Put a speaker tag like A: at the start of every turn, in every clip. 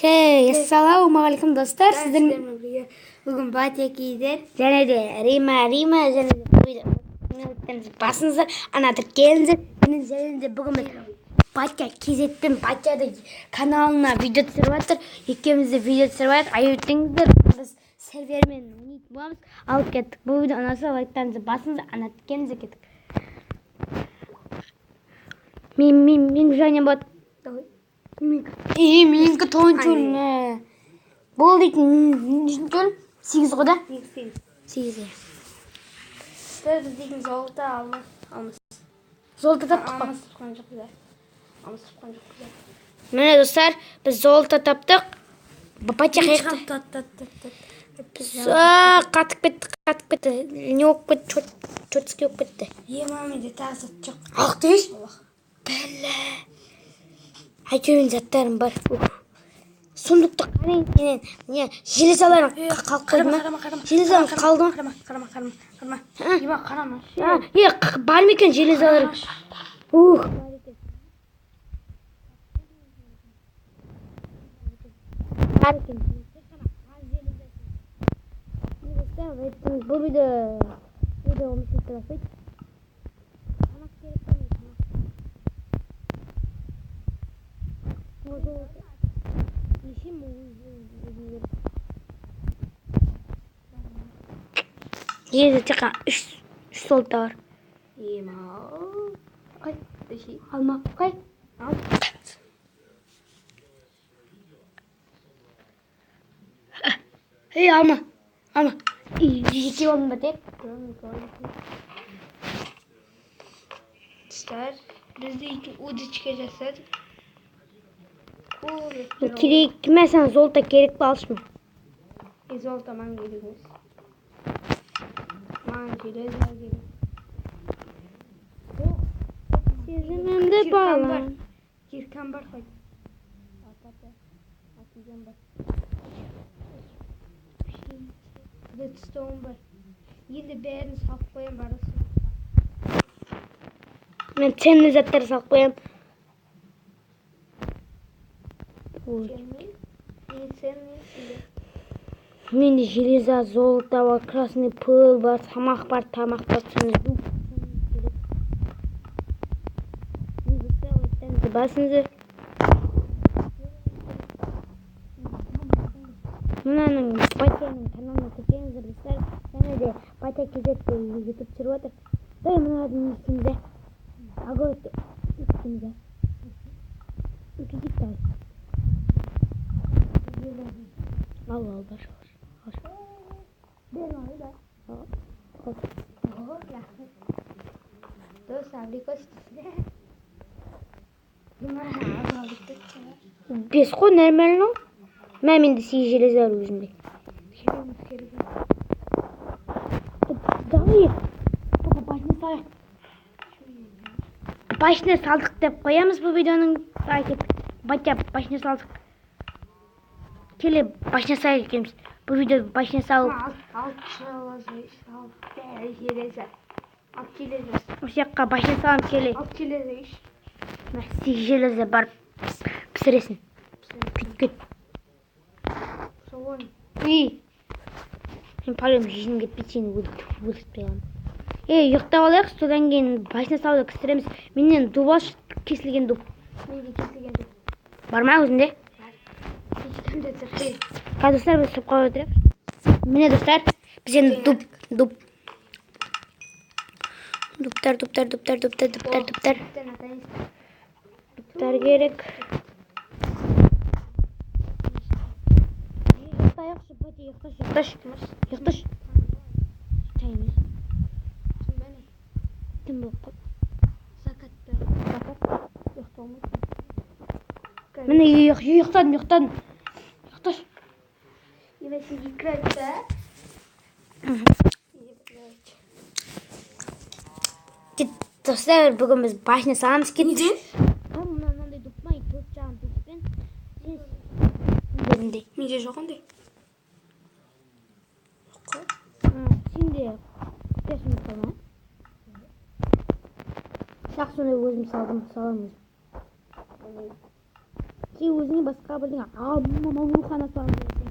A: Hey, assalomualaikum do'stlar.
B: Sizlarga birga bugun Batya kiydi.
A: Және де Рима және де басыңыздар, анаdır келіңіздер. Менің және де бүгін біз Батя кезеттен Батяды каналына видео түсіріп жатыр. Екеуміз де видео түсіріп жатыр. Аюттыңыздар, біз сервермен ойнайтын боламыз. Алып кеттік. Бұл видео ұнаса лайктарыңызды басыңыздар, анаdır келіңіздер кеттік. Мен және бот. Менікі тоғызыншы өлім. Бұл дейтін жол 8 ғой да? 8.
B: Biz dedik zolta almış.
A: Золото таптық қой.
B: Almış koncuk güzel. Almış koncuk güzel.
A: Міне достар, біз золото таптық. Батя қайықты. Қатып кетті. Не болып кетті? Чөтіске болып кетті.
B: Мамиде тағзат жоқ.
A: Ақ дейш? Бәлі. Әйтеуін заттарым бар. Сундықты қарайын. Не, железаларың қалып қойды ма? Железаларың қалды ма?
B: Қарама. Ема қарама.
A: Бар ма екен железаларың? Бар екен. Бұл видео өміршілікті басайды. Жерде тек қана 3 золото бар.
B: Ема. Қай?
A: Алма. Қай?
B: Ал.
A: Алма. Жеке болдың ба тек?
B: Dostlar, biz de ilk uduşka жасадық.
A: Керек ме саған золото керек пе алшы ма?
B: Золото маған керек емес. Маған железо керек.
A: Сезімімді балам.
B: Киркан бар қой. Редстоун бар. Енді бәрін салып қоям барысы.
A: Мен ценный заттар салып қоям. Менде железо, золото бар, красный пыл бар, тамақ бар, басыңызды. Мынаның Батяның каналына кірсеңіздер достар, және де Батя кезетті YouTube түсіріп отыр. Дай мыналардың үстінде. Огород үстінде. Үкізіп тай. Ал, бар.
B: Бер малы да. Dos abricos.
A: Бес қой, нормально. Менде 8 железо бар өзімде. Давай. Башына салдық деп қоямыз бұл видеоның. Батя башына салдық. Келе башына салып екеміз. Бұл видео башына салып.
B: Al железо.
A: Осы жаққа башына салып келе.
B: Al железо еш.
A: 8 железо бар. Пісіресің. Кет. Мен палем жезім кетпейді, сені өлтіртпей аламын. Ұйықтап алайық, содан кейін башына салуды кістіреміз. Менен дуб алшы, кесілген дуб.
B: Менде кесілген дуб.
A: Бар ма өзінде? Достар, біз сопқа өтірек. Міне достар, біз енді дубтар керек. Ұйықташ. Таймыз. Кім болып қап?
B: Закатта.
A: Міне ұйықтадым. Ұйықташ.
B: Емесі играть-та?
A: Достар, бүгін біз башына саламыз кетті.
B: Неден?
A: Мынандай дұпмай, 4 жағын дұппен. Сен
B: Менде жоқ ондай.
A: Сенде құпиясын салма. Сақ сондай өзім салам өзім. Ki өзіңе басқа бірдеңе аурухана салып берсең.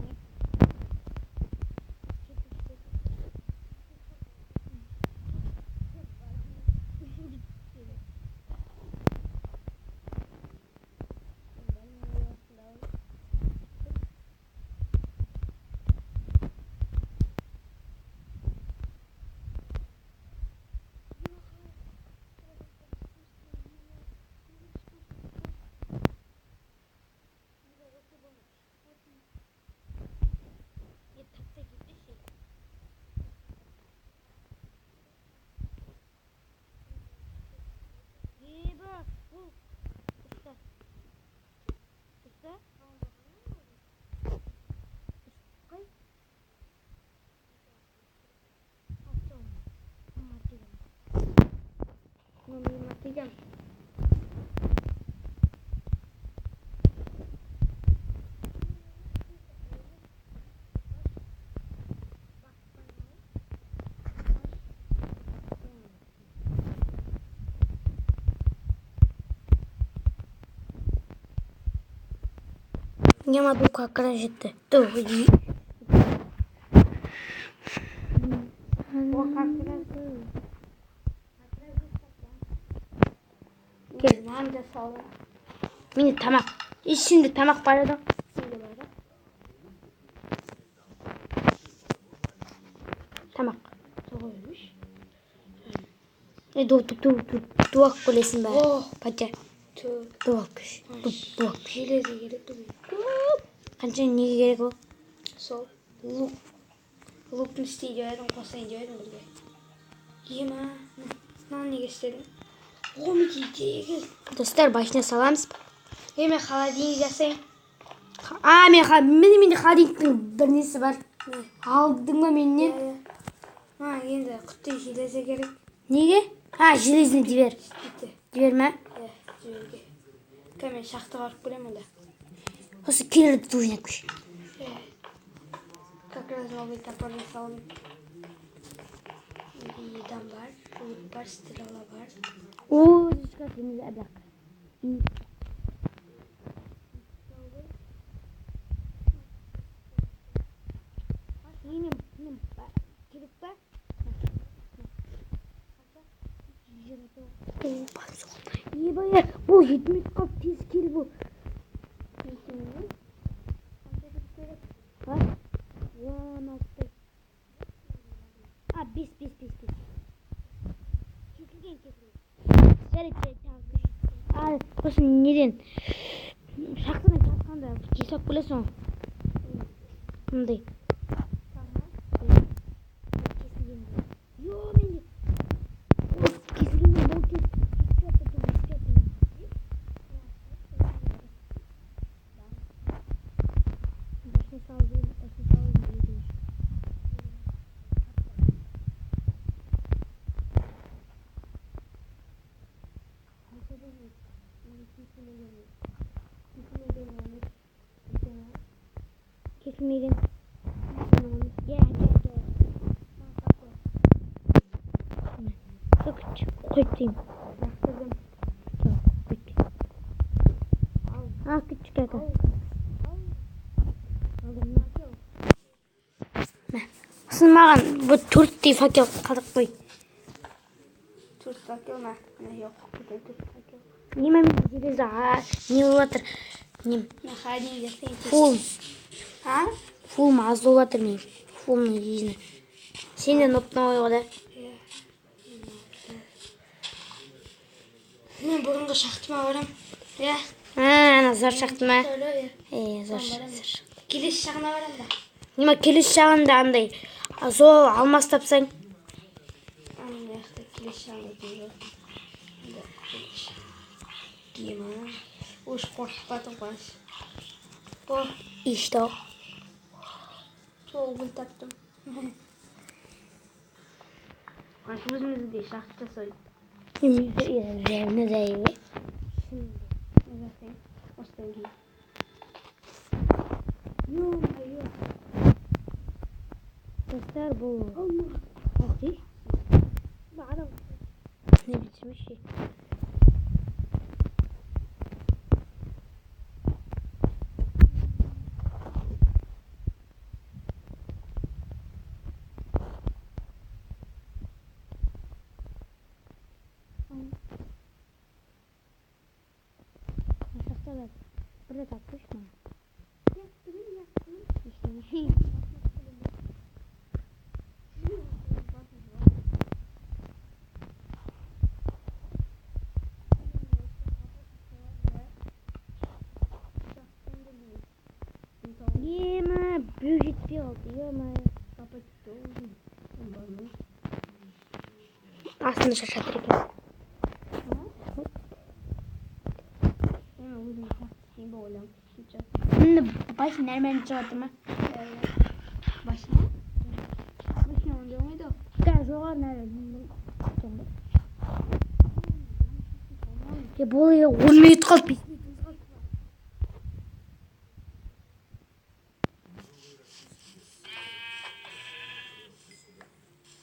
A: Matikan. Няма дука кръжете. Дълги. Gel.
B: Nerede sağlam?
A: Mini tamak. Şimdi tamak barada. Tamak.
B: Doğruymuş.
A: Duvak kulesin be.
B: Oh.
A: Paça.
B: Tüh.
A: Duvakmış. Duvak.
B: Железо керек ті.
A: Қанша неге керек ол?
B: Сол. Лук. Луктың істейді едім, қосайын деп едім бірге. Ема. Мынаны неге істедің? О, Микки.
A: Достар, başına salamыз.
B: Мен холодильник жасайын.
A: Менде холодильниктің бір несі бар. Алдың ба менен?
B: Енді құтты железо керек.
A: Неге? Железный дивер. Дивер ма?
B: Жіберге. Мен шақты барып көремін онда.
A: Осы келерді дужнак күш.
B: Как раз новый топор жасалым. Идам бар, жуып бар, стрела бар.
A: О, дискат еміз әбіқ. Керек ба? Ебай, бұл жетмес қап тез кел бұл. Бес. Kesilген. Сосын неден? Шақтыдан жатқанда жасап білесің. Мұндай. Kesilmeden. Gel. Çok küçük.
B: Bastırdım.
A: Çok küçük. Küçük aga. Сосын маған бұл төрттей факел қалдық қой.
B: Төрт факел ма? Жоқ, төрт факел.
A: Немен железо не болып жатыр?
B: Мен холодильник жасайын.
A: Фул.
B: Фул
A: ма аз болып жатыр мен. Фулның жейіні. Сенден оптың ойға да.
B: Мен бұрынғы шақтыма барам.
A: Ана зар шақты ма? Зар
B: шақты. Келесі шағына барам да.
A: Нема келесі шағында андай. Сол алмас тапсаң.
B: Келесі шағында дейін. Ема. Ош қорқып батым қояш.
A: İşte o.
B: Сол гүл таптым. Өзімізді де шақты жасайын.
A: Ne zeyvi?
B: Осыдан кейін.
A: Dostlar bu. Bakayım. Ne biçim şey. Evet. Burada takmış mı? Yeme büyük hiçbir oldu. Yeme. Aslında şaşırtırken. Şimdi başın nereden çıkarttı mı?
B: Başına oynuyor muydu?
A: Gel şu an nereden? Ya bu ya 10 minut kaldı.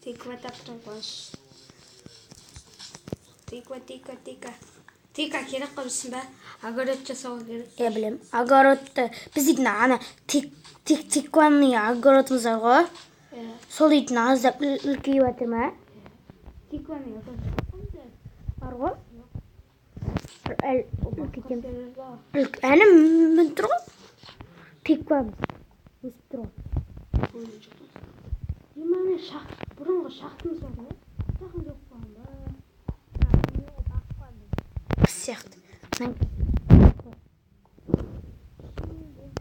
B: Tikva taptım koş. Tikva kere kalmışsın be. Agarat çasal gerek.
A: Ya bileyim. Agarot'ta biz itna ana tik vanlı ya agarot'umuz var. Sol itna azap ülkeyi batırma.
B: Tikva ne yapar?
A: Var mı? Ana mentro tik vanlı. Mentro.
B: Yemane şah. Burunga şahtımız var mı? Şahım yok var mı?
A: Certo.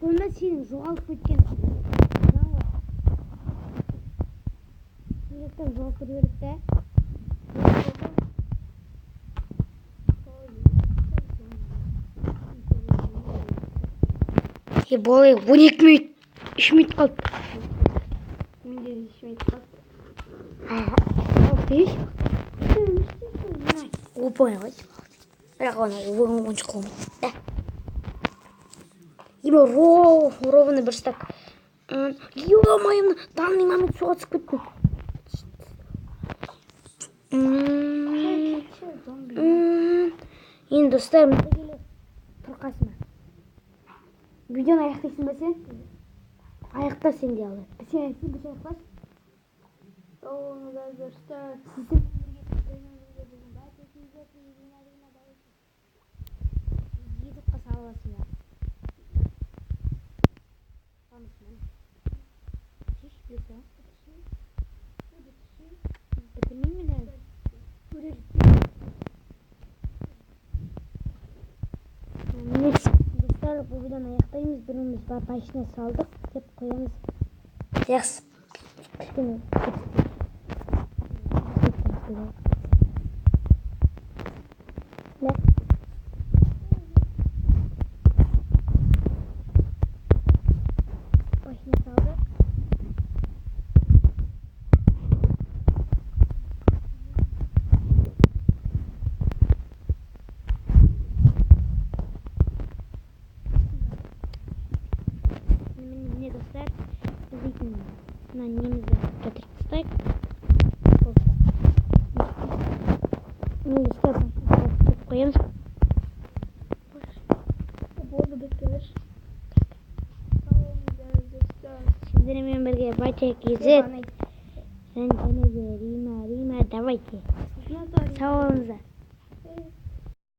A: Bunda senin жоғалып кеткен. Жүректен жоғалып кетті. Болай 12 минут 3 минут қалды.
B: Менде 3 минут қалды.
A: Опа, бірақ оны ойыншы қылмайды. Ибо ровно бір стак. Ё-моё, данный момент суға түсіп кетті. Енді достар, тұрқасыма. Видеоны аяқтайсың ба сен? Аяқта сен де алып. Сен аяқтайсың, біз аяқтайсың.
B: Соңында достар.
A: Сіздің YouTube'қа сала аласыңдар. Бітірмеймін әлі. Достар, бұл видеоны аяқтаймыз. Біріміз башына салдық деп қоямыз. Жақсы. Кішкене başına saldı. Ne dostlar? Zeytin. Annemizi getirip tutayım. Işte koyalım.
B: Болды bekler.
A: Sizlerle birlikte Bayçak İzzet. Sen de Rima, давайте. Sağ olun.